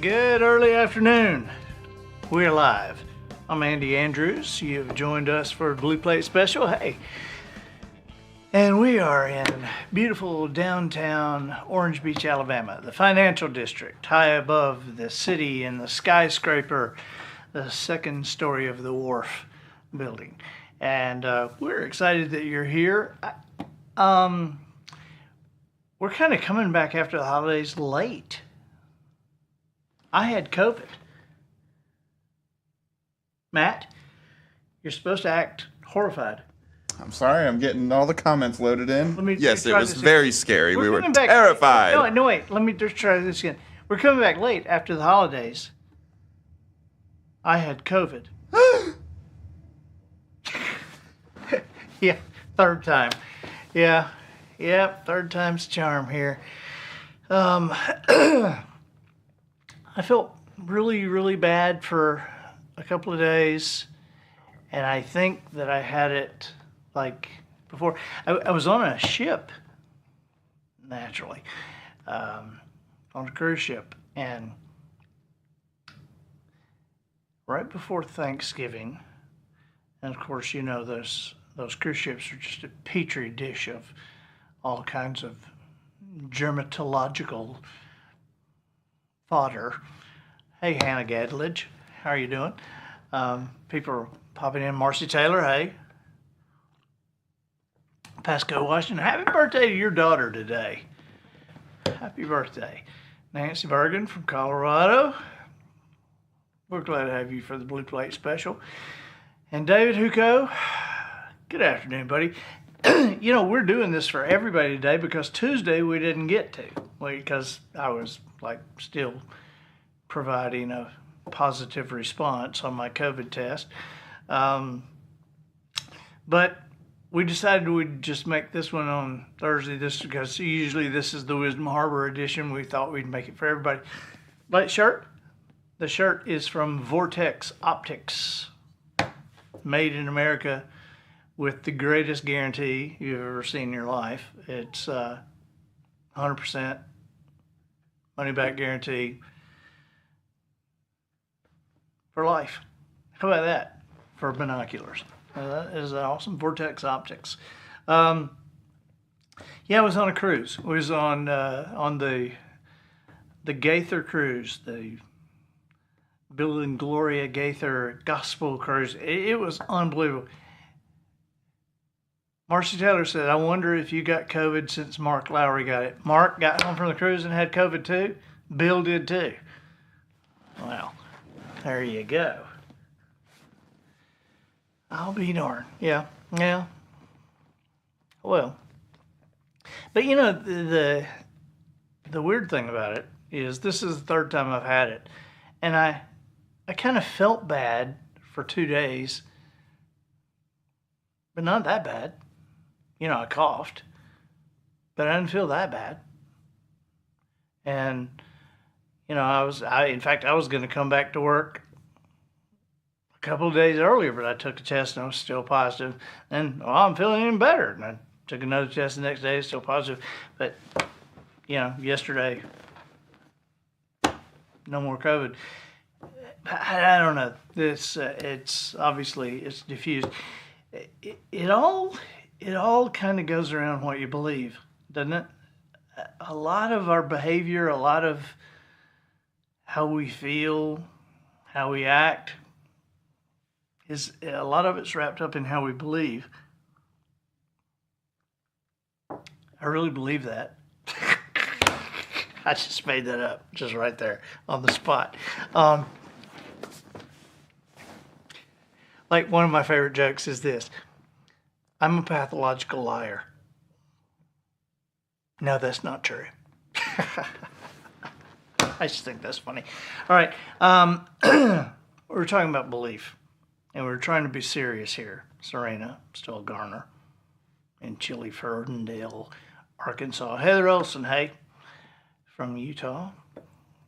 Good early afternoon. We're live. I'm Andy Andrews. You've joined us for a Blue Plate Special. Hey. And we are in beautiful downtown Orange Beach, Alabama, the financial district, high above the city and the skyscraper, the second story of the wharf building. And we're excited that you're here. We're kind of coming back after the holidays late. I had COVID. Matt, you're supposed to act horrified. I'm sorry, I'm getting all the comments loaded in. Yes, it was very scary. We were terrified. No, wait. Let me just try this again. We're coming back late after the holidays. I had COVID. Yeah, third time. Yeah, third time's charm here. I felt really, really bad for a couple of days, and I think that I had it like before. I was on a ship, naturally, on a cruise ship, and right before Thanksgiving, and of course, you know, those cruise ships are just a petri dish of all kinds of germatological fodder. Hey, Hannah Gadledge, how are you doing? People are popping in. Marcy Taylor, hey. Pasco Washington, happy birthday to your daughter today. Happy birthday. Nancy Bergen from Colorado. We're glad to have you for the Blue Plate Special. And David Huco, good afternoon, buddy. You know, we're doing this for everybody today because Tuesday we didn't get to, because I was still providing a positive response on my COVID test. But we decided we'd just make this one on Thursday, because usually this is the Wisdom Harbor edition. We thought we'd make it for everybody. Light shirt. The shirt is from Vortex Optics, made in America with the greatest guarantee you've ever seen in your life. It's 100% money-back guarantee for life. How about that for binoculars? That is awesome. Vortex Optics. Yeah, I was on a cruise. I was on the Gaither cruise, the Bill and Gloria Gaither Gospel Cruise. It was unbelievable. Marcy Taylor said, I wonder if you got COVID since Mark Lowry got it. Mark got home from the cruise and had COVID too. Bill did too. Well, there you go. I'll be darned. Yeah. Well, but you know, the weird thing about it is this is the third time I've had it. And I kind of felt bad for 2 days, but not that bad. You know, I coughed, but I didn't feel that bad. And, you know, in fact, I was going to come back to work a couple of days earlier, but I took a test and I was still positive. And, well, I'm feeling even better. And I took another test the next day, still positive. But, you know, yesterday, no more COVID. I don't know. It's obviously, it's diffused. It all kind of goes around what you believe, doesn't it? A lot of our behavior, a lot of how we feel, how we act, a lot of it's wrapped up in how we believe. I really believe that. I just made that up, just right there on the spot. Like, one of my favorite jokes is this: I'm a pathological liar. No, that's not true. I just think that's funny. All right. We're talking about belief, and we're trying to be serious here. Serena, still Garner, in Chile, Ferndale, Arkansas. Heather Olson, hey, from Utah.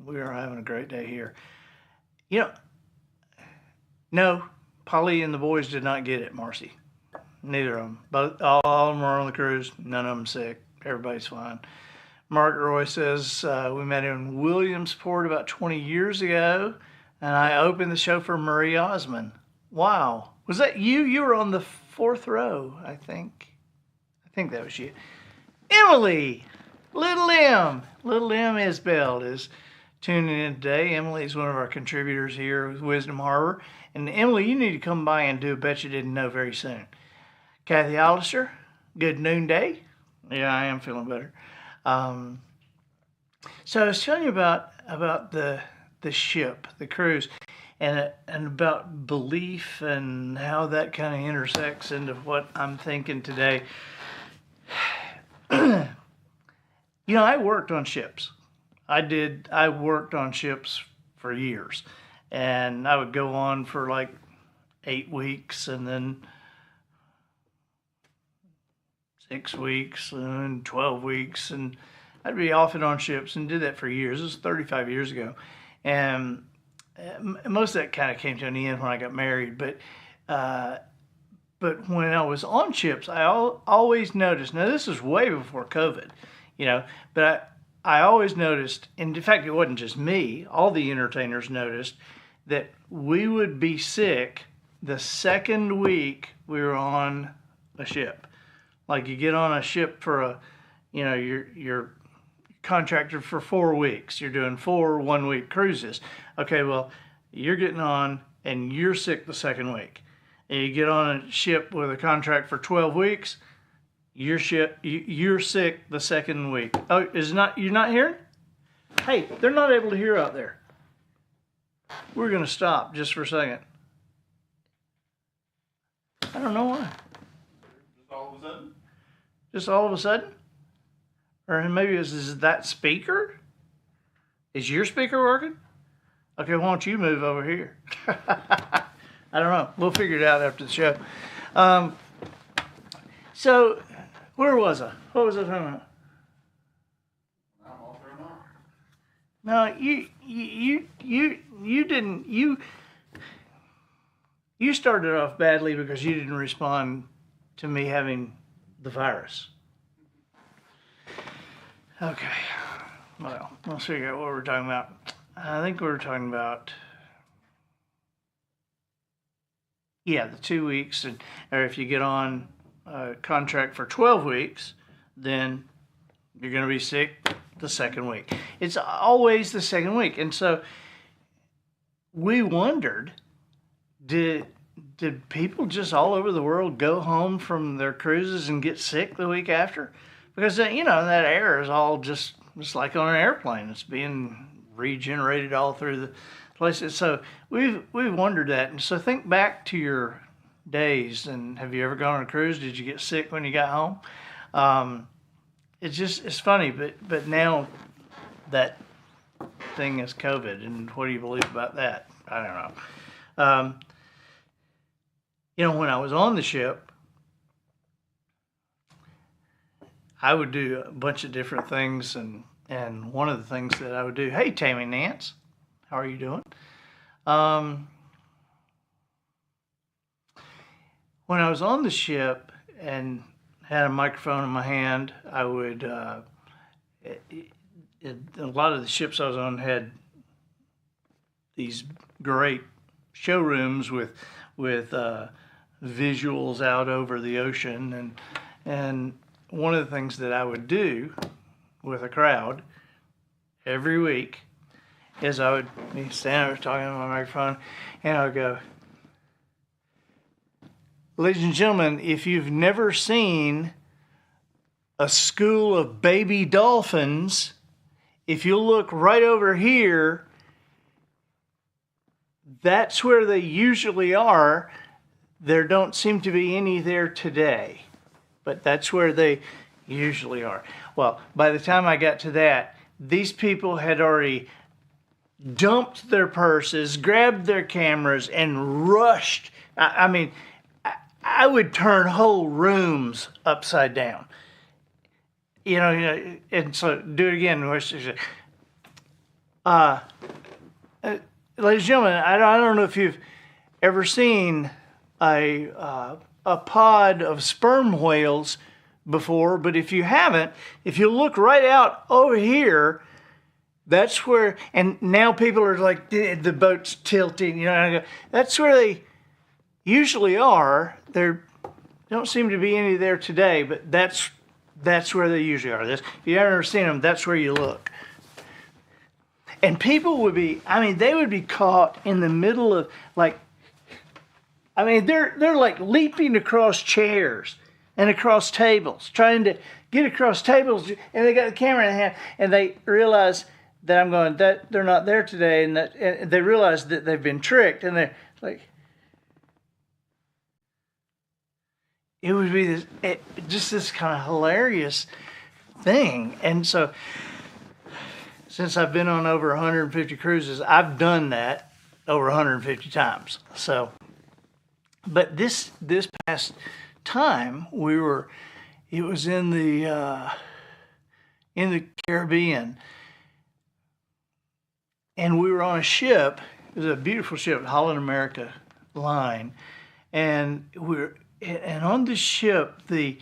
We are having a great day here. You know, no, Polly and the boys did not get it, Marcy. Neither of them. All of them were on the cruise. None of them sick. Everybody's fine. Margaret Roy says, we met in Williamsport about 20 years ago, and I opened the show for Marie Osmond. Wow. Was that you? You were on the fourth row, I think. I think that was you. Emily! Little M Isbell is tuning in today. Emily is one of our contributors here with Wisdom Harbor. And Emily, you need to come by and do a Bet You Didn't Know very soon. Kathy Hollister, good noonday. Yeah, I am feeling better. So I was telling you about the ship, the cruise, and about belief and how that kind of intersects into what I'm thinking today. You know, I worked on ships. I worked on ships for years, and I would go on for like 8 weeks, and then 6 weeks, and 12 weeks, and I'd be off and on ships, and did that for years. This was 35 years ago, and most of that kind of came to an end when I got married. But when I was on ships, I always noticed. Now this was way before COVID, you know, but I always noticed, and in fact, it wasn't just me. All the entertainers noticed that we would be sick the second week we were on a ship. Like you get on a ship for you're contracted for 4 weeks. You're doing 4 one-week cruises. Okay, well, you're getting on and you're sick the second week. And you get on a ship with a contract for 12 weeks. You're sick the second week. Oh, you're not hearing? Hey, they're not able to hear out there. We're gonna stop just for a second. I don't know why. Just all of a sudden? Just all of a sudden? Or maybe is that speaker? Is your speaker working? Okay, why don't you move over here? I don't know. We'll figure it out after the show. So, where was I? What was I talking about? I'm all thrown off. No, you didn't. You started off badly because you didn't respond to me having the virus. Okay. Well, let's figure out what we're talking about. I think we were talking about, the 2 weeks, or if you get on a contract for 12 weeks, then you're going to be sick the second week. It's always the second week. And so we wondered, did people just all over the world go home from their cruises and get sick the week after? Because, that air is all just like on an airplane. It's being regenerated all through the places. So we've wondered that. And so think back to your days. And have you ever gone on a cruise? Did you get sick when you got home? It's funny, but now that thing is COVID, and what do you believe about that? I don't know. When I was on the ship, I would do a bunch of different things, and one of the things that I would do, hey, Tammy Nance, how are you doing? When I was on the ship and had a microphone in my hand, I would, a lot of the ships I was on had these great showrooms with visuals out over the ocean, and one of the things that I would do with a crowd every week is I would be standing there talking on my microphone, and I would go, ladies and gentlemen, if you've never seen a school of baby dolphins, if you look right over here, that's where they usually are. There don't seem to be any there today, but that's where they usually are. Well, by the time I got to that, these people had already dumped their purses, grabbed their cameras, and rushed. I would turn whole rooms upside down. And so do it again. Ladies and gentlemen, I don't know if you've ever seen a pod of sperm whales before, but if you haven't, if you look right out over here, that's where, and now people are like, the boat's tilting, that's where they usually are. There don't seem to be any there today, but that's where they usually are. If you've ever seen them, that's where you look. And people would be, they would be caught in the middle of, they're like leaping across chairs and across tables, trying to get across tables, and they got the camera in hand, and they realize that they're not there today, and they realize that they've been tricked, and they're like, it would be just this kind of hilarious thing. And so, since I've been on over 150 cruises, I've done that over 150 times. So, but this past time it was in the Caribbean, and we were on a ship. It was a beautiful ship, Holland America Line, and on the ship, the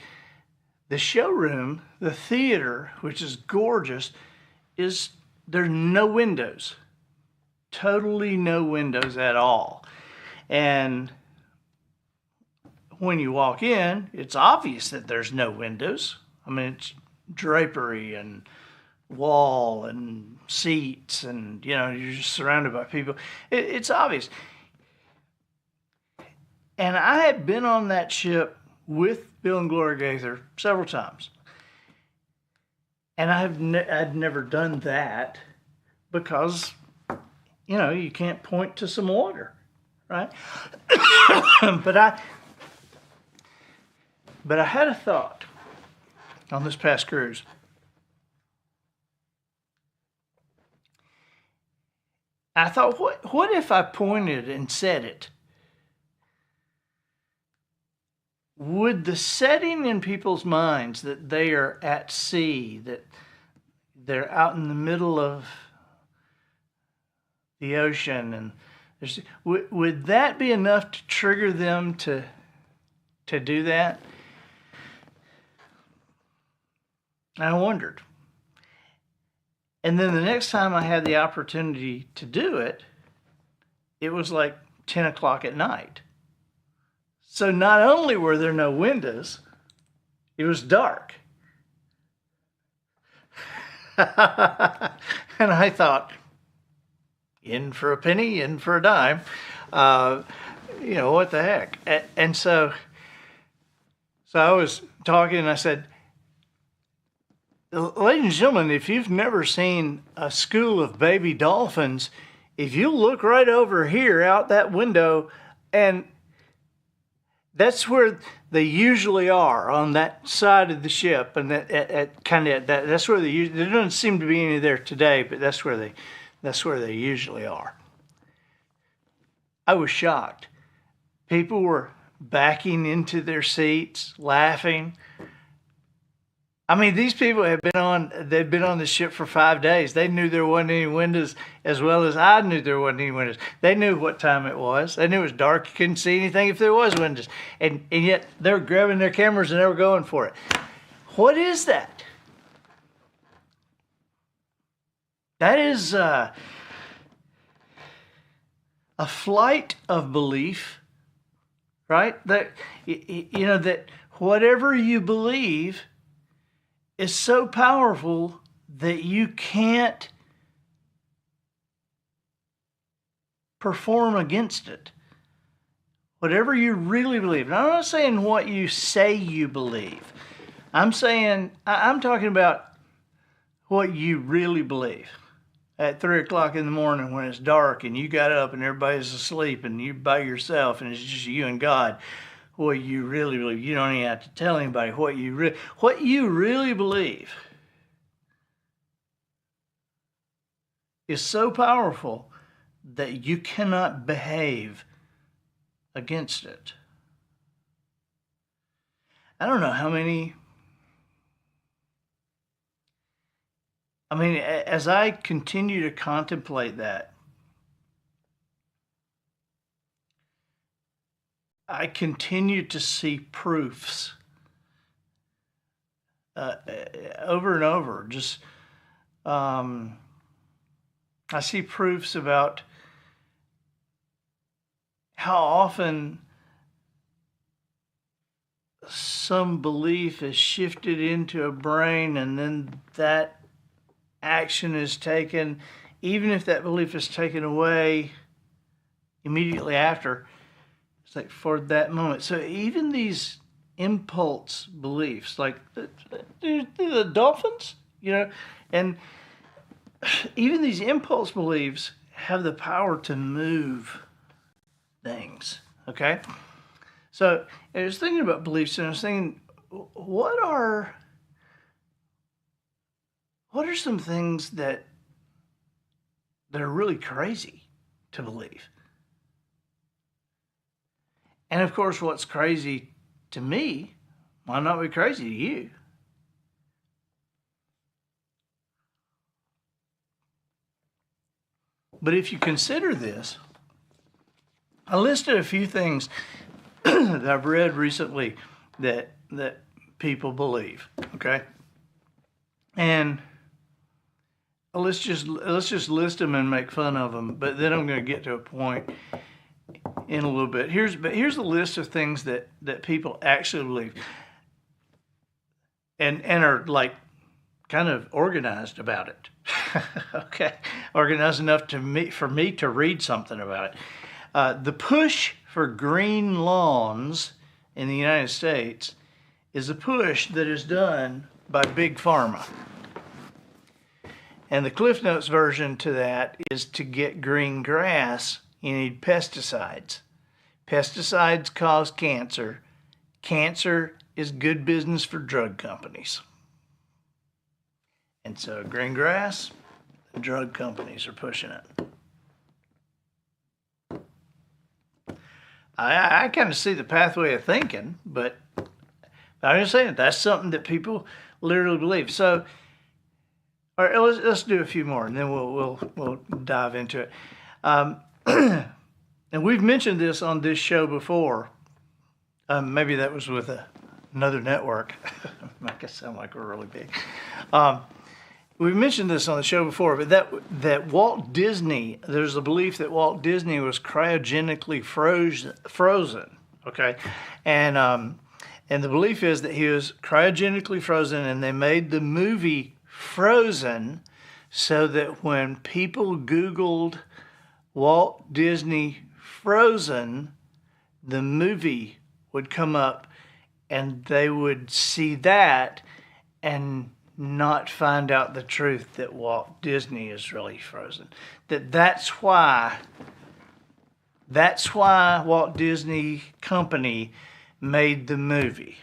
showroom, the theater, which is gorgeous, there's no windows, totally no windows at all. And when you walk in, it's obvious that there's no windows. It's drapery and wall and seats, and you're just surrounded by people. It's obvious. And I had been on that ship with Bill and Gloria Gaither several times. And I'd never done that because, you can't point to some water, right? But I had a thought on this past cruise. I thought, what if I pointed and said it? Would the setting in people's minds that they are at sea, that they're out in the middle of the ocean, and would that be enough to trigger them to do that? I wondered. And then the next time I had the opportunity to do it, it was like 10 o'clock at night. So not only were there no windows, it was dark. And I thought, in for a penny, in for a dime. What the heck? And so I was talking, and I said, ladies and gentlemen, if you've never seen a school of baby dolphins, if you look right over here out that window, and that's where they usually are, on that side of the ship, and that's where there doesn't seem to be any there today, but that's where they usually are. I was shocked. People were backing into their seats, laughing. These people they'd been on the ship for 5 days. They knew there wasn't any windows as well as I knew there wasn't any windows. They knew what time it was. They knew it was dark. You couldn't see anything if there was windows. And yet they were grabbing their cameras and they were going for it. What is that? That is a flight of belief, right? That whatever you believe is so powerful that you can't perform against it. Whatever you really believe. And I'm not saying what you say you believe. I'm talking about what you really believe. At 3 o'clock in the morning when it's dark and you got up and everybody's asleep and you're by yourself and it's just you and God. What you really believe. You don't even have to tell anybody what you really believe is so powerful that you cannot behave against it. I don't know how many. As I continue to contemplate that, I continue to see proofs over and over. Just I see proofs about how often some belief is shifted into a brain and then that action is taken, even if that belief is taken away immediately after. It's like for that moment. So even these impulse beliefs, like the dolphins, and even these impulse beliefs have the power to move things, okay? So I was thinking about beliefs, and I was thinking, what are some things that are really crazy to believe? And of course, what's crazy to me might not be crazy to you. But if you consider this, I listed a few things that I've read recently that people believe, okay? And let's just list them and make fun of them, but then I'm going to get to a point in a little bit. Here's a list of things that people actually believe and are like kind of organized about it. Okay, organized enough for me to read something about it. The push for green lawns in the United States is a push that is done by Big Pharma. And the Cliff Notes version to that is to get green grass, you need pesticides. Pesticides cause cancer. Cancer is good business for drug companies. And so green grass, the drug companies are pushing it. I kind of see the pathway of thinking, but I'm just saying that's something that people literally believe. So, all right, let's do a few more, and then we'll dive into it. And we've mentioned this on this show before. Maybe that was with another network. Make it sound like we're really big. We've mentioned this on the show before, but that Walt Disney, there's a belief that Walt Disney was cryogenically frozen, okay? And the belief is that he was cryogenically frozen, and they made the movie Frozen so that when people Googled Walt Disney Frozen, the movie would come up and they would see that and not find out the truth that Walt Disney is really frozen. That's why Walt Disney Company made the movie.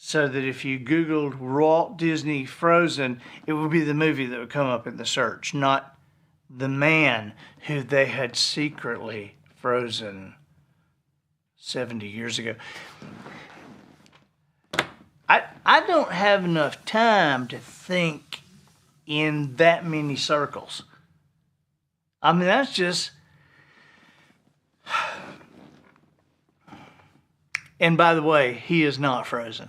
So that if you Googled Walt Disney Frozen, it would be the movie that would come up in the search, not the man who they had secretly frozen 70 years ago. I don't have enough time to think in that many circles. I mean, that's just... And by the way, he is not frozen.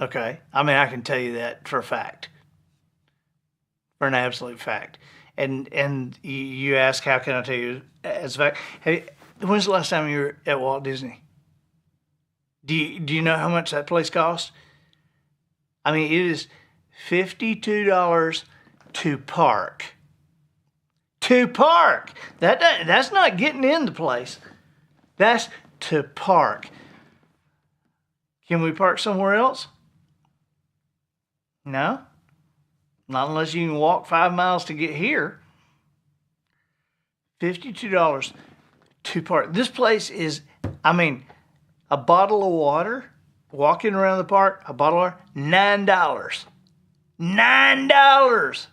Okay? I mean, I can tell you that for a fact. For an absolute fact. And you ask, how can I tell you as a fact? Hey, when's the last time you were at Walt Disney? Do you know how much that place costs? I mean, it is $52 to park. To park! That's not getting in the place. That's to park. Can we park somewhere else? No. Not unless you can walk 5 miles to get here. $52 to park. This place is, I mean, a bottle of water, walking around the park, a bottle of water, $9. $9!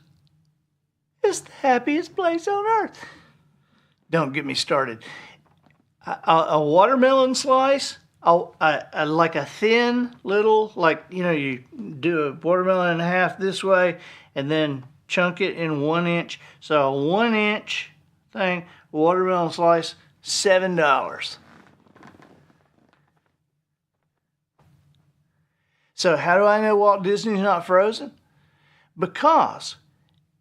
It's the happiest place on earth. Don't get me started. A watermelon slice, like a thin little, like, you do a watermelon in half this way and then chunk it in 1 inch. So a 1 inch thing, watermelon slice, $7. So how do I know Walt Disney's not frozen? Because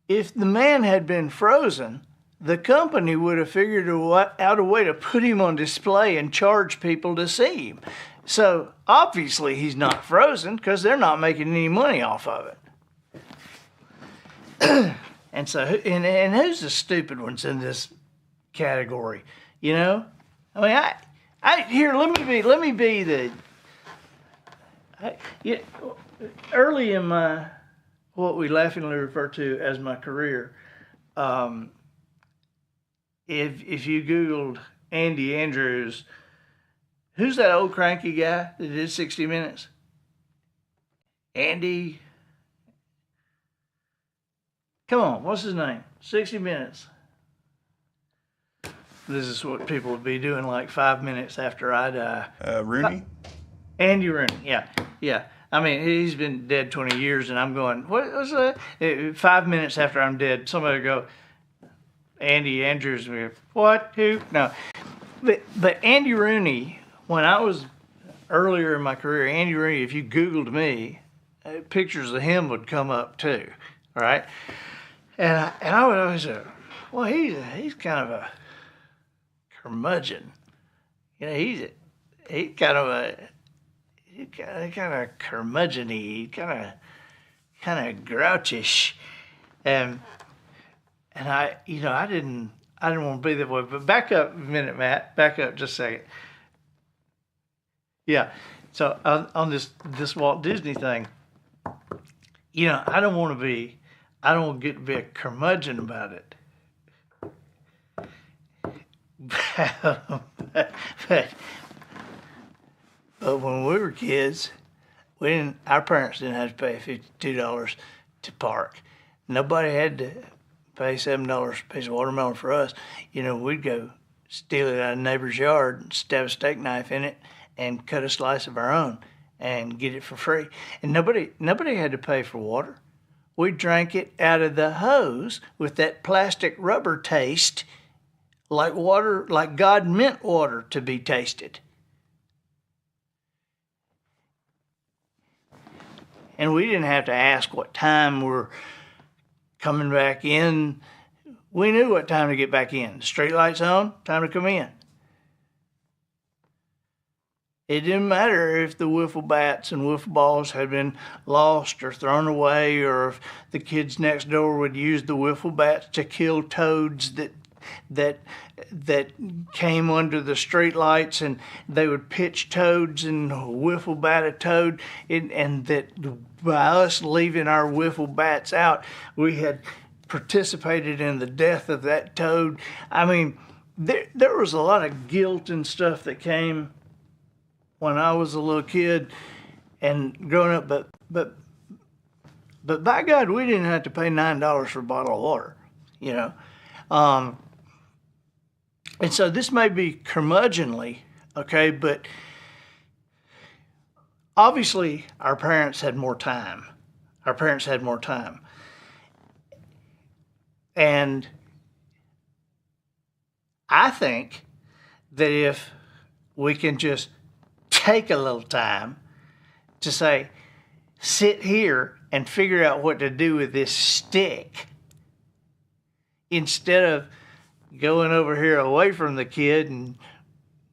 if the man had been frozen, the company would have figured out a way to put him on display and charge people to see him. So obviously he's not frozen because they're not making any money off of it. And so, and who's the stupid ones in this category? You know, I mean, here, let me be the. Early in my, what we laughingly refer to as my career, if you Googled Andy Andrews, who's that old cranky guy that did 60 Minutes? Andy. Come on, what's his name? 60 Minutes. This is what people would be doing like 5 minutes after I die. Rooney? Andy Rooney, yeah. I mean, he's been dead 20 years, and I'm going, what was that? 5 minutes after I'm dead, somebody would go, Andy Andrews, what, who? No. But Andy Rooney, when I was earlier in my career, Andy Rooney, if you Googled me, pictures of him would come up too, right? And I would always say, well, he's kind of a curmudgeon. You know, he's kind of curmudgeon-y, kind of grouchish, and I didn't want to be that way. But back up a minute, Matt. Back up just a second. Yeah. So on this Walt Disney thing, you know, I don't want to get to be a curmudgeon about it. But when we were kids, our parents didn't have to pay $52 to park. Nobody had to pay $7 a piece of watermelon for us. You know, we'd go steal it out of a neighbor's yard and stab a steak knife in it and cut a slice of our own and get it for free. And nobody had to pay for water. We drank it out of the hose with that plastic rubber taste, like water, like God meant water to be tasted. And we didn't have to ask what time we're coming back in. We knew what time to get back in. The street lights on, time to come in. It didn't matter if the wiffle bats and wiffle balls had been lost or thrown away, or if the kids next door would use the wiffle bats to kill toads that came under the street lights, and they would pitch toads and wiffle bat a toad, and that by us leaving our wiffle bats out, we had participated in the death of that toad. I mean, there was a lot of guilt and stuff that came when I was a little kid and growing up, but by God, we didn't have to pay $9 for a bottle of water, you know. And so this may be curmudgeonly, okay, but obviously our parents had more time. And I think that if we can just take a little time to say, sit here and figure out what to do with this stick, instead of going over here away from the kid and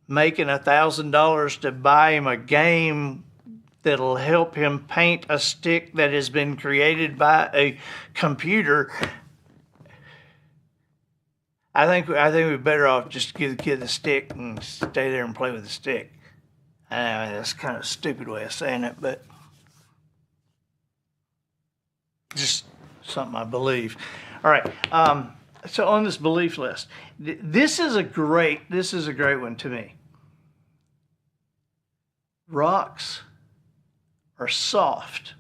making $1,000 to buy him a game that'll help him paint a stick that has been created by a computer. I think we're better off just give the kid the stick and stay there and play with the stick. I mean, that's kind of a stupid way of saying it, but just something I believe. All right. So on this belief list, this is a great one to me. Rocks are soft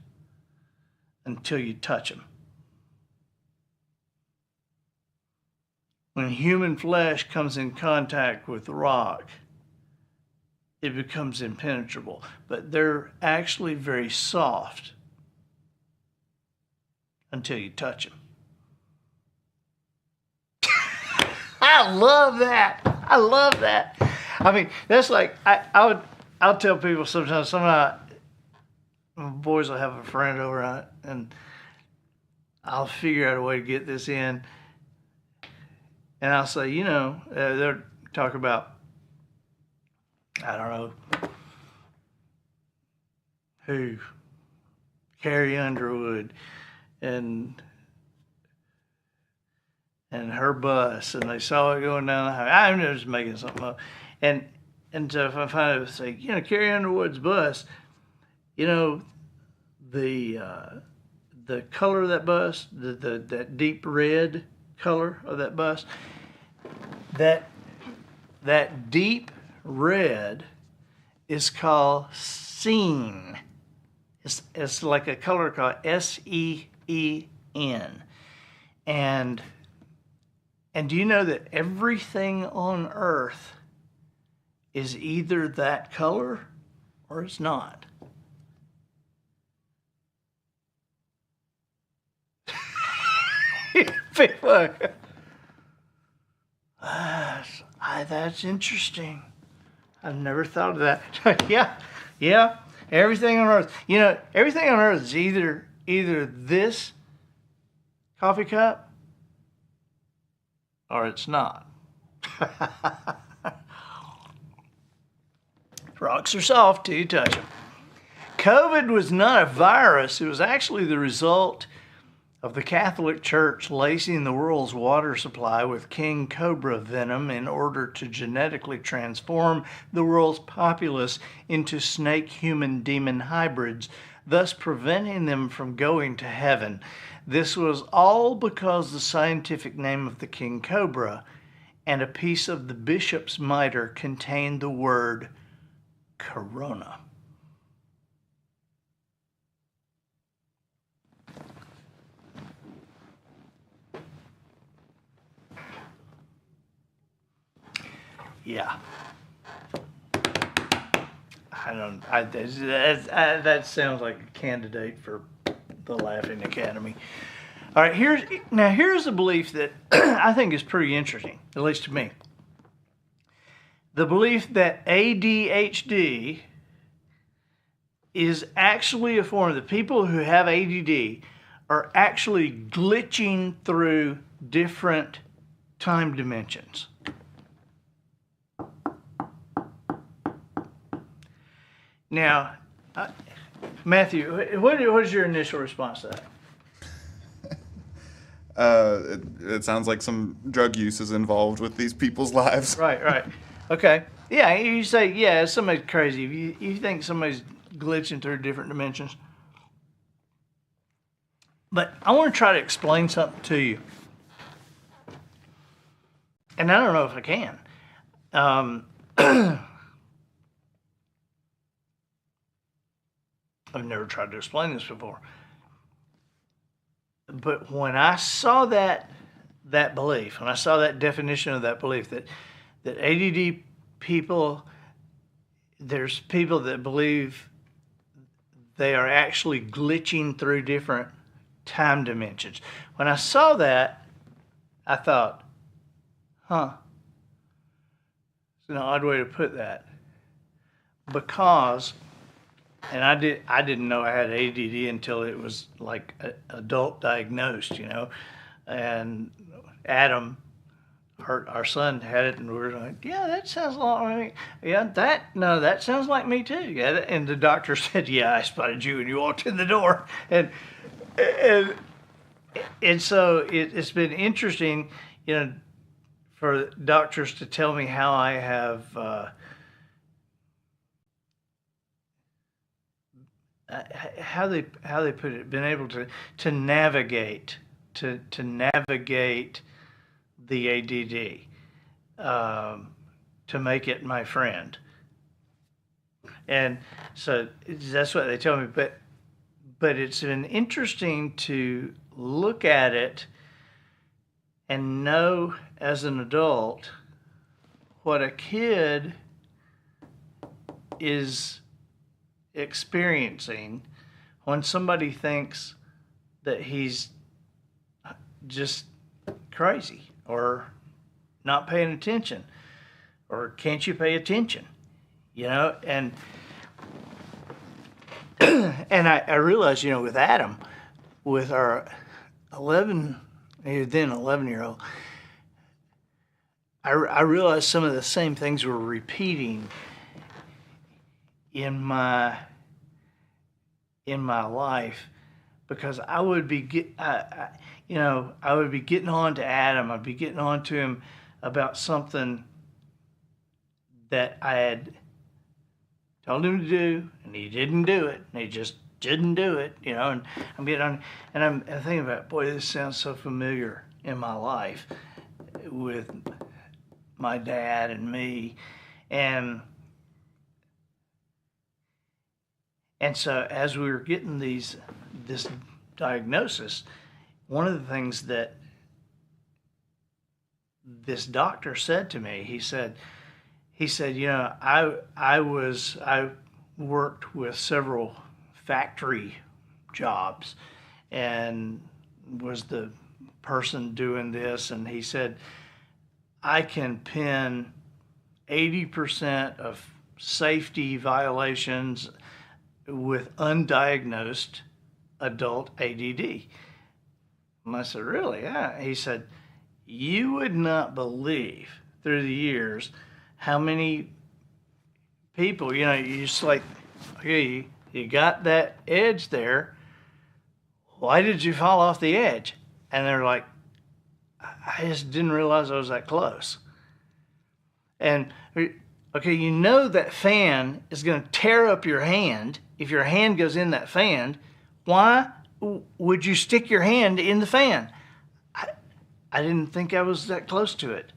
until you touch them. When human flesh comes in contact with rock, it becomes impenetrable, but they're actually very soft until you touch them. I love that. I mean, that's like, I'll tell people sometimes, my boys will have a friend over on it, and I'll figure out a way to get this in. And I'll say, they'll talk about, I don't know, who, Carrie Underwood, and her bus, and they saw it going down the highway. I'm just making something up. And so if I find out, say, Carrie Underwood's bus, the color of that bus, that deep red color of that bus, that deep red is called seen. It's like a color called SEEN. And do you know that everything on earth is either that color or it's not? People, that's interesting. I've never thought of that. Yeah. Everything on earth. Everything on earth is either this coffee cup or it's not. Rocks are soft till you touch them. COVID was not a virus. It was actually the result of the Catholic Church lacing the world's water supply with king cobra venom in order to genetically transform the world's populace into snake-human-demon hybrids, thus preventing them from going to heaven. This was all because the scientific name of the king cobra and a piece of the bishop's mitre contained the word corona. Yeah. That sounds like a candidate for the Laughing Academy. All right, here's a belief that I think is pretty interesting, at least to me. The belief that ADHD is actually a form that people who have ADD are actually glitching through different time dimensions. Now, Matthew, what is your initial response to that? It sounds like some drug use is involved with these people's lives. Right. Okay. Yeah, you say, somebody's crazy. If you think somebody's glitching through different dimensions. But I want to try to explain something to you. And I don't know if I can. I've never tried to explain this before. But when I saw that belief, when I saw that definition of that belief, that ADD people, there's people that believe they are actually glitching through different time dimensions. When I saw that, I thought, it's an odd way to put that. Because, and I didn't know I had ADD until it was like adult diagnosed, and Adam, our son, had it, and we were like, yeah, that sounds like me. Yeah, that sounds like me too. Yeah, and the doctor said, yeah, I spotted you when you walked in the door, and so it's been interesting, for doctors to tell me how I have. How they put it, been able to navigate the ADD, to make it my friend, and so that's what they tell me. But it's been interesting to look at it and know as an adult what a kid is experiencing when somebody thinks that he's just crazy or not paying attention, or can't you pay attention, and And I realized, with Adam, with our 11, then 11-year-old, I realized some of the same things were repeating in my life, because I would be I would be getting on to Adam. I'd be getting on to him about something that I had told him to do, and he didn't do it, and he just didn't do it, and I'm getting on, and I'm thinking about, boy, this sounds so familiar in my life with my dad and me, and so as we were getting this diagnosis, one of the things that this doctor said to me, he said, I worked with several factory jobs and was the person doing this, and he said, I can pin 80% of safety violations with undiagnosed adult ADD. And I said, really? Yeah. He said, you would not believe through the years how many people, you just like, okay, you got that edge there. Why did you fall off the edge? And they're like, I just didn't realize I was that close. And okay, that fan is going to tear up your hand if your hand goes in that fan. Why would you stick your hand in the fan? I didn't think I was that close to it.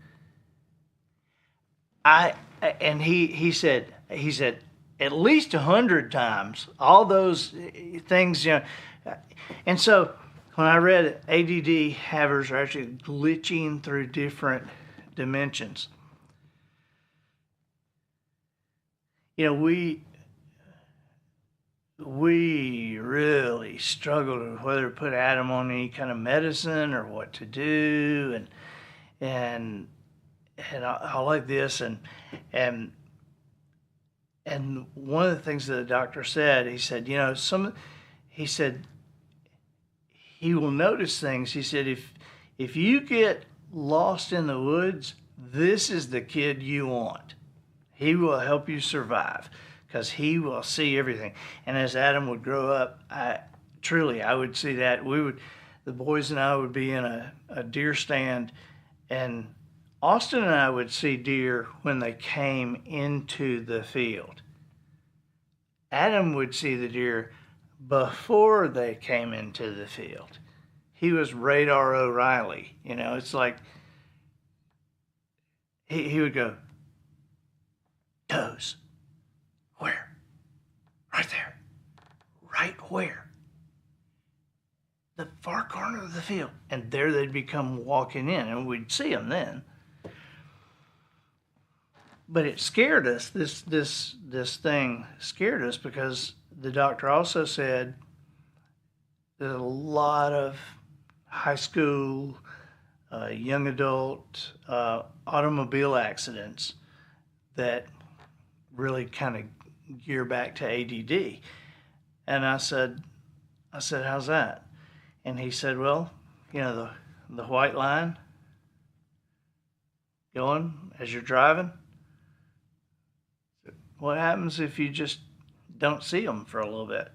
And he said at least 100 times, all those things, And so when I read ADD havers are actually glitching through different dimensions. We really struggled with whether to put Adam on any kind of medicine or what to do, and I like this, and one of the things that the doctor said, he said, he said he will notice things. He said, if you get lost in the woods, this is the kid you want. He will help you survive because he will see everything. And as Adam would grow up, I would see that. The boys and I would be in a deer stand, and Austin and I would see deer when they came into the field. Adam would see the deer before they came into the field. He was Radar O'Reilly. It's like he would go, toes. Where? Right there. Right where? The far corner of the field. And there they'd become walking in, and we'd see them then. But it scared us. This thing scared us because the doctor also said there's a lot of high school, young adult automobile accidents that really kind of gear back to ADD. And I said, how's that? And he said, well, the white line going as you're driving. What happens if you just don't see them for a little bit?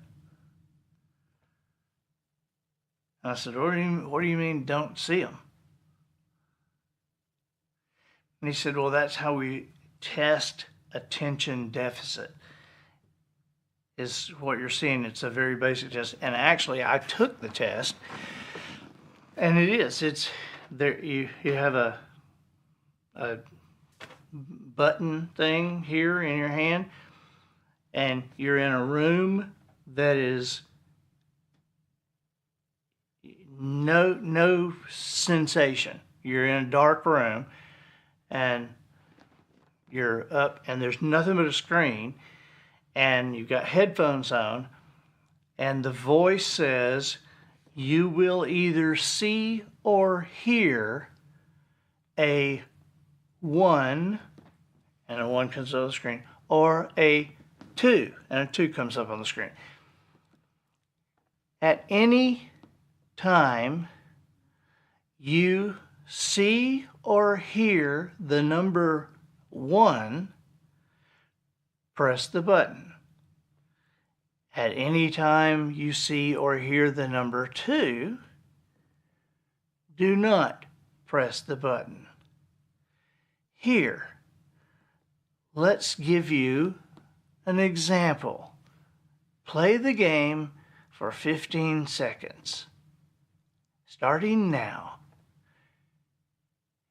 And I said, what do you mean don't see them? And he said, well, that's how we test attention deficit, is what you're seeing. It's a very basic test. And actually, I took the test, and it's there. You have a button thing here in your hand, and you're in a room that is no sensation. You're in a dark room, and you're up, and there's nothing but a screen, and you've got headphones on, and the voice says, you will either see or hear a 1, and a 1 comes up on the screen, or a 2, and a 2 comes up on the screen. At any time you see or hear the number 1, press the button. At any time you see or hear the number 2, do not press the button. Here, let's give you an example. Play the game for 15 seconds, starting now.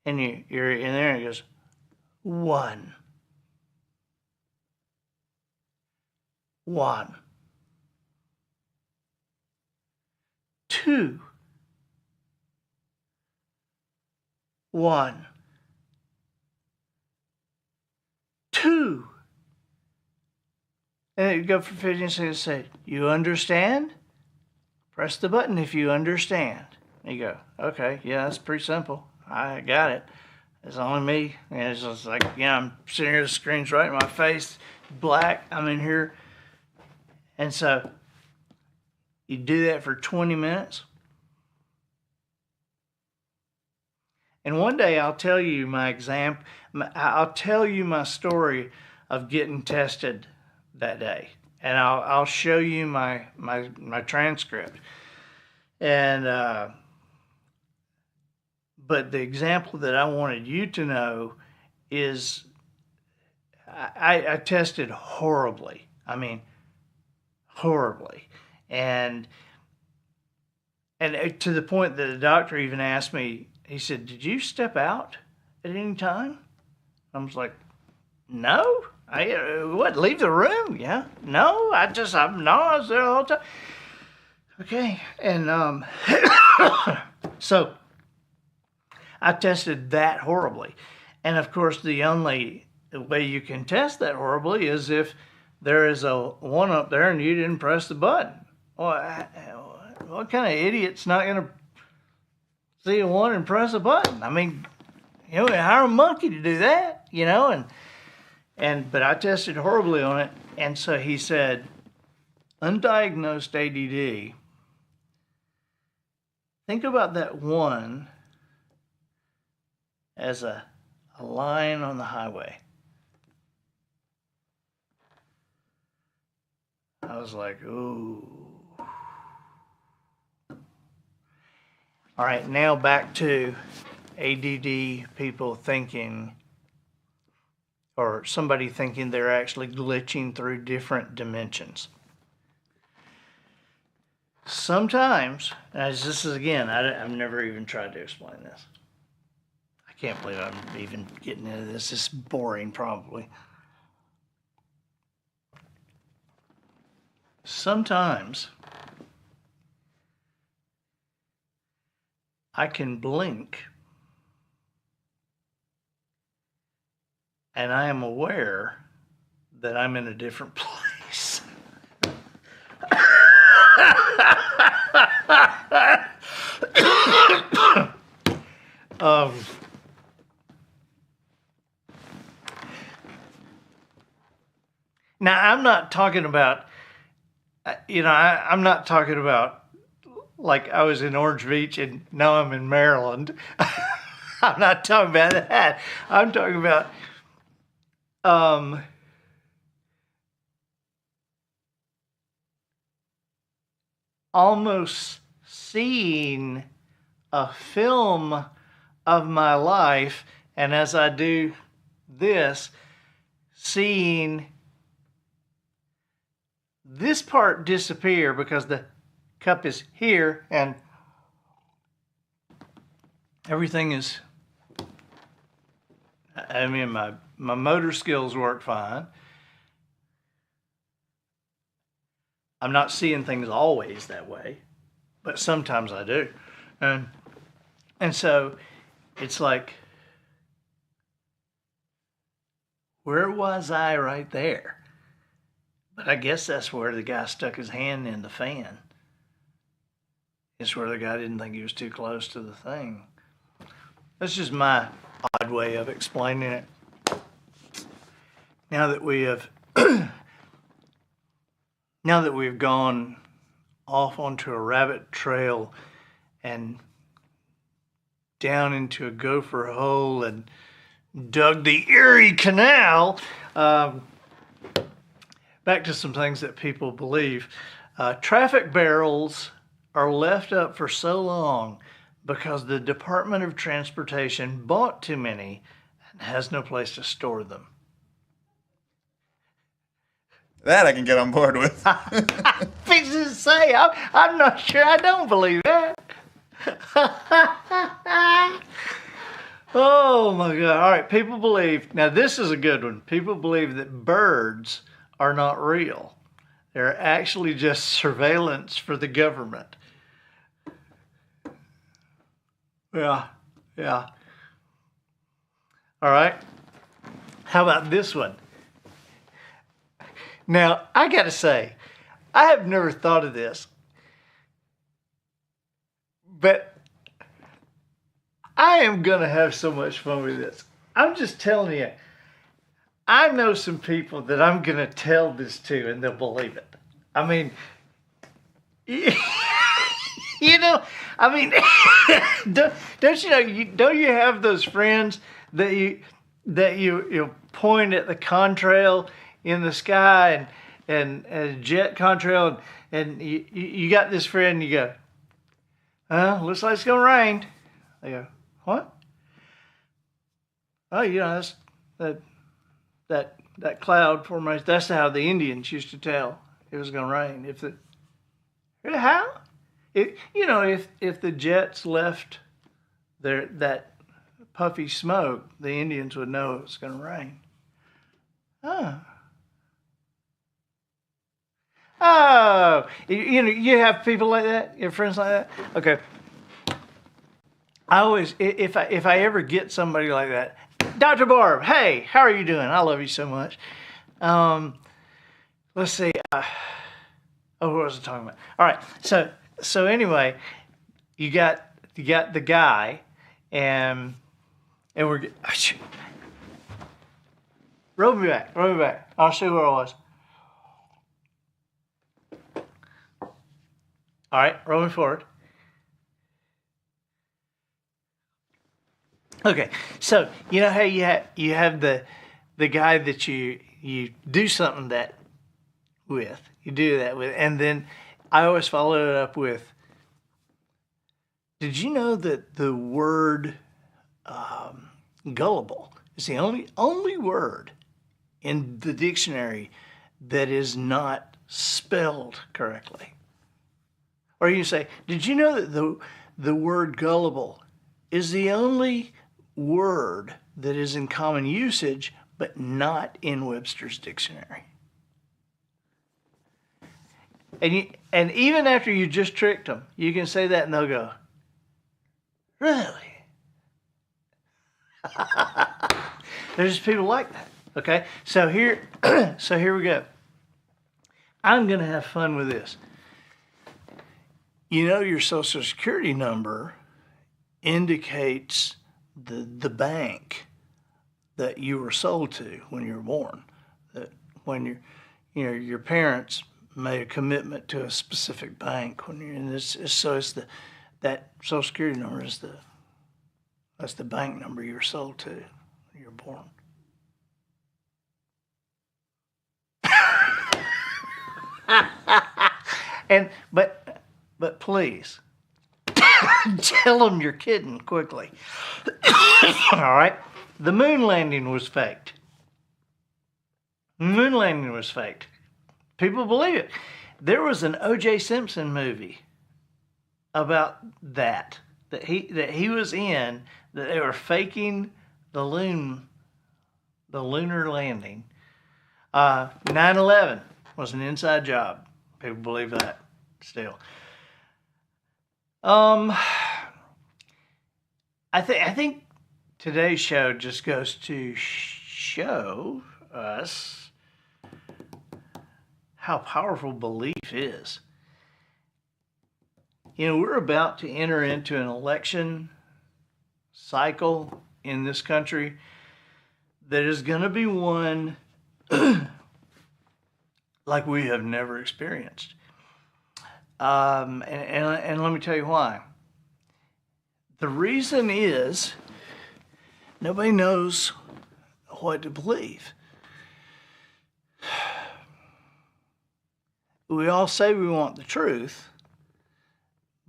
And you're in there and it goes, 1. 1. 2. 1. 2. And you go for 15 seconds and say, you understand? Press the button if you understand. And you go, okay, yeah, that's pretty simple. I got it. It's only me. And it's just like, I'm sitting here, the screen's right in my face, black, I'm in here. And so you do that for 20 minutes. And one day I'll tell you I'll tell you my story of getting tested that day. And I'll show you my transcript. And but the example that I wanted you to know is I tested horribly. I mean, horribly. And to the point that the doctor even asked me, he said, did you step out at any time? I was like, no. What, leave the room? Yeah. No, I was there all the time. Okay. And so I tested that horribly. And of course, the only way you can test that horribly is if there is a 1 up there and you didn't press the button. Well, what kind of idiot's not going to see a 1 and press a button? I mean, hire a monkey to do that, but I tested horribly on it. And so he said, undiagnosed ADD, think about that 1 as a line on the highway. I was like, ooh. All right, now back to ADD people thinking, or somebody thinking they're actually glitching through different dimensions. Sometimes, as this is again, I've never even tried to explain this. I can't believe I'm even getting into this. It's boring, probably. Sometimes I can blink and I am aware that I'm in a different place. Now, I'm not talking about, I'm not talking about like I was in Orange Beach and now I'm in Maryland. I'm not talking about that. I'm talking about almost seeing a film of my life, and as I do this, seeing this part disappear because the cup is here and everything is, I mean, my motor skills work fine. I'm not seeing things always that way, but sometimes I do. And so it's like, where was I right there? But I guess that's where the guy stuck his hand in the fan. It's where the guy didn't think he was too close to the thing. That's just my odd way of explaining it. Now that we have gone off onto a rabbit trail and down into a gopher hole and dug the Erie Canal. Back to some things that people believe. Traffic barrels are left up for so long because the Department of Transportation bought too many and has no place to store them. That I can get on board with. Fixing to say, I'm not sure I don't believe that. Oh my God. All right, people believe, now this is a good one. People believe that birds are not real. They're actually just surveillance for the government. Yeah. All right. How about this one? Now, I got to say, I have never thought of this, but I am going to have so much fun with this. I'm just telling you, I know some people that I'm going to tell this to and they'll believe it. I mean, you know, I mean, don't you know, don't you have those friends that you point at the contrail in the sky and a jet contrail and you got this friend and you go, looks like it's going to rain. They go, what? Oh, you know, that's that cloud formation. That's how the Indians used to tell it was going to rain. How? If the jets left that puffy smoke, the Indians would know it was going to rain. Oh, you have people like that, your friends like that. Okay. I always, if I ever get somebody like that, Dr. Barb, hey, how are you doing? I love you so much. Let's see. What was I talking about? All right. So anyway, you got the guy, and we're roll me back. I'll see where I was. All right, roll me forward. Okay, so you know how you have the guy that you do something with, and then I always follow it up with, did you know that the word gullible is the only word in the dictionary that is not spelled correctly? Or you say, did you know that the word gullible is the only word that is in common usage, but not in Webster's dictionary? And even after you just tricked them, you can say that and they'll go, really? There's people like that. Okay, so here we go. I'm gonna have fun with this. You know, your Social Security number indicates the bank that you were sold to when you were born. That when your parents made a commitment to a specific bank when you're in this. So it's that Social Security number that's the bank number you were sold to when you were born. But please, tell them you're kidding quickly. All right? The moon landing was faked. People believe it. There was an O.J. Simpson movie about that he was in, that they were faking the lunar landing. 9/11 was an inside job. People believe that still. I think today's show just goes to show us how powerful belief is. We're about to enter into an election cycle in this country that is going to be one like we have never experienced. And let me tell you why. The reason is nobody knows what to believe. We all say we want the truth,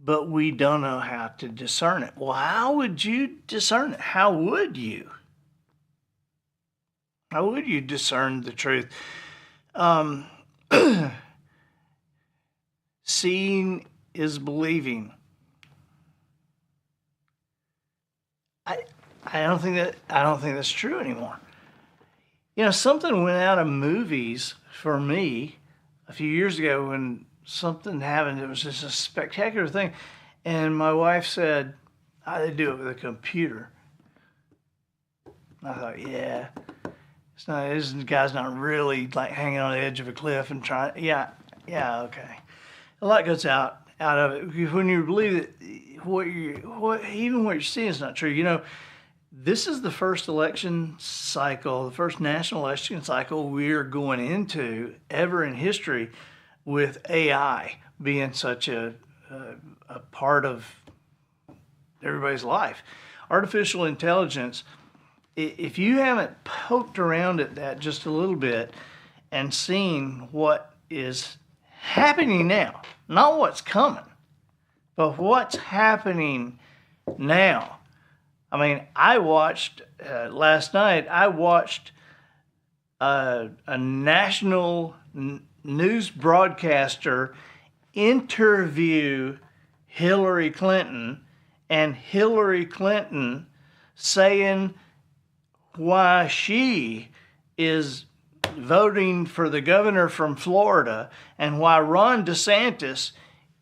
but we don't know how to discern it. Well, how would you discern it? How would you? How would you discern the truth? Seeing is believing. I don't think that's true anymore. You know, something went out of movies for me a few years ago when something happened. It was just a spectacular thing, and my wife said, "Oh, they do it with a computer." I thought, yeah, this guy's not really like hanging on the edge of a cliff and trying. Yeah, okay. A lot goes out of it because when you believe that even what you're seeing is not true. You know, this is the first election cycle, the first national election cycle we're going into ever in history with AI being such a part of everybody's life. Artificial intelligence, if you haven't poked around at that just a little bit and seen what is happening now, not what's coming, but what's happening now. I mean, I watched last night. I watched a national news broadcaster interview Hillary Clinton, and Hillary Clinton saying why she is voting for the governor from Florida and why Ron DeSantis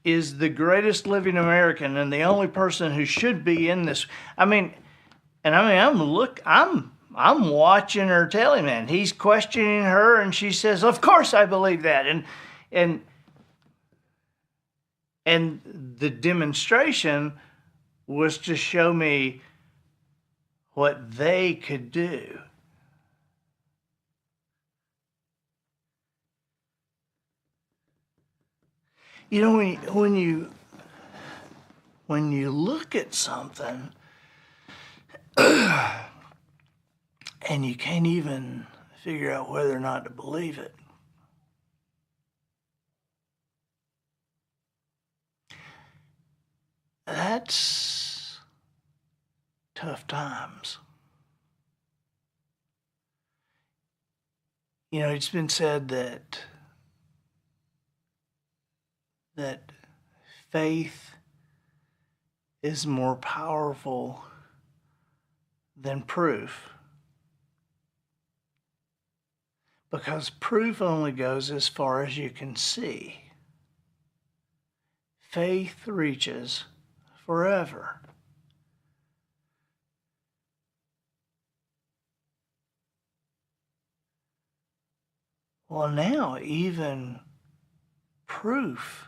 is the greatest living American and the only person who should be in this. I'm watching her tell him that. He's questioning her, and she says, "Of course I believe that." And the demonstration was to show me what they could do. You know, when you look at something and you can't even figure out whether or not to believe it, that's tough times. You know, it's been said that faith is more powerful than proof, because proof only goes as far as you can see. Faith reaches forever. Well, now even proof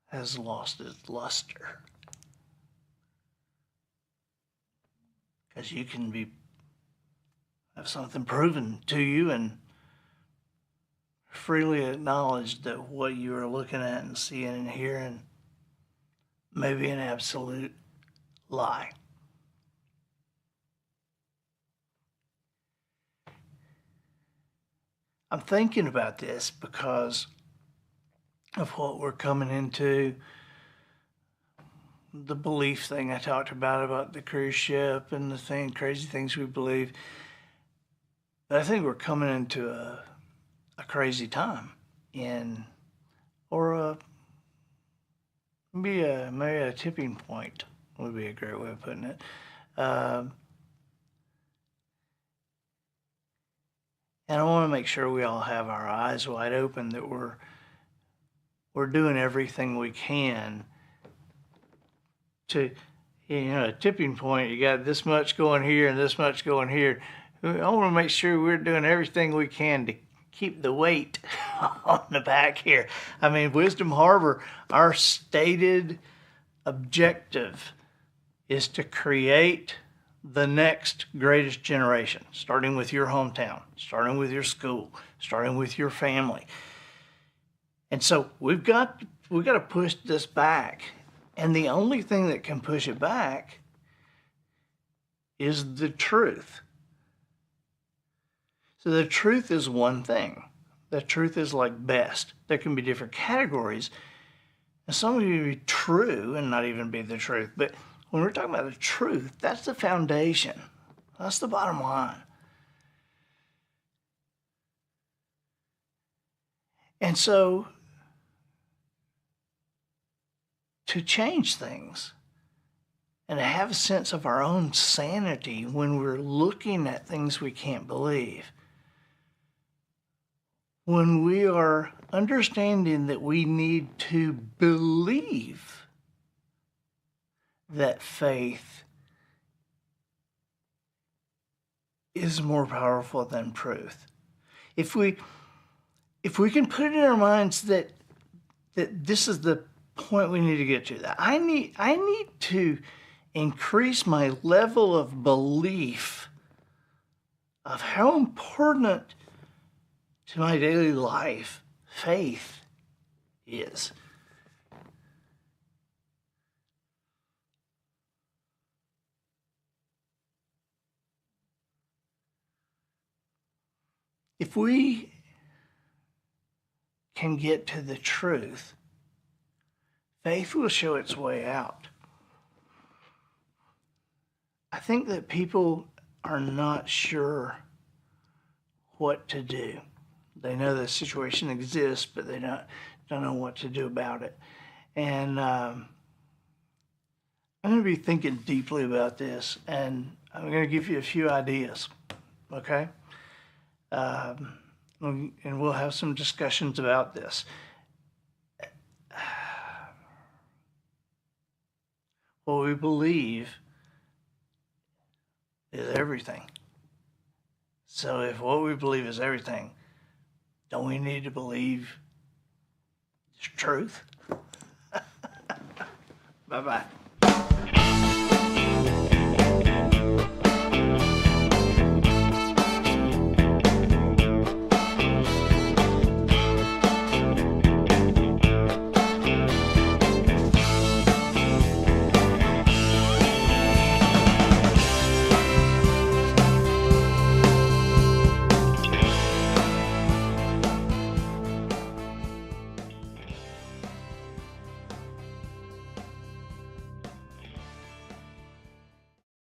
has lost its luster, because you can have something proven to you and freely acknowledge that what you are looking at and seeing and hearing may be an absolute lie. I'm thinking about this because of what we're coming into, the belief thing I talked about the cruise ship and the crazy things we believe. But I think we're coming into a crazy time maybe a tipping point would be a great way of putting it. And I want to make sure we all have our eyes wide open, that we're doing everything we can to, a tipping point. You got this much going here and this much going here. I want to make sure we're doing everything we can to keep the weight on the back here. I mean, Wisdom Harbor, our stated objective is to create the next greatest generation, starting with your hometown, starting with your school, starting with your family. And so we've got to push this back. And the only thing that can push it back is the truth. So the truth is one thing. The truth is like best. There can be different categories. And some of you be true and not even be the truth. But when we're talking about the truth, that's the foundation. That's the bottom line. And so to change things and to have a sense of our own sanity when we're looking at things we can't believe, when we are understanding that we need to believe that faith is more powerful than truth. If we can put it in our minds that this is the point we need to get to, that I need to increase my level of belief of how important to my daily life faith is. If we can get to the truth, faith will show its way out. I think that people are not sure what to do. They know the situation exists, but they don't know what to do about it. And I'm going to be thinking deeply about this, and I'm going to give you a few ideas, okay? And we'll have some discussions about this. What we believe is everything. So if what we believe is everything, don't we need to believe it's truth? Bye-bye.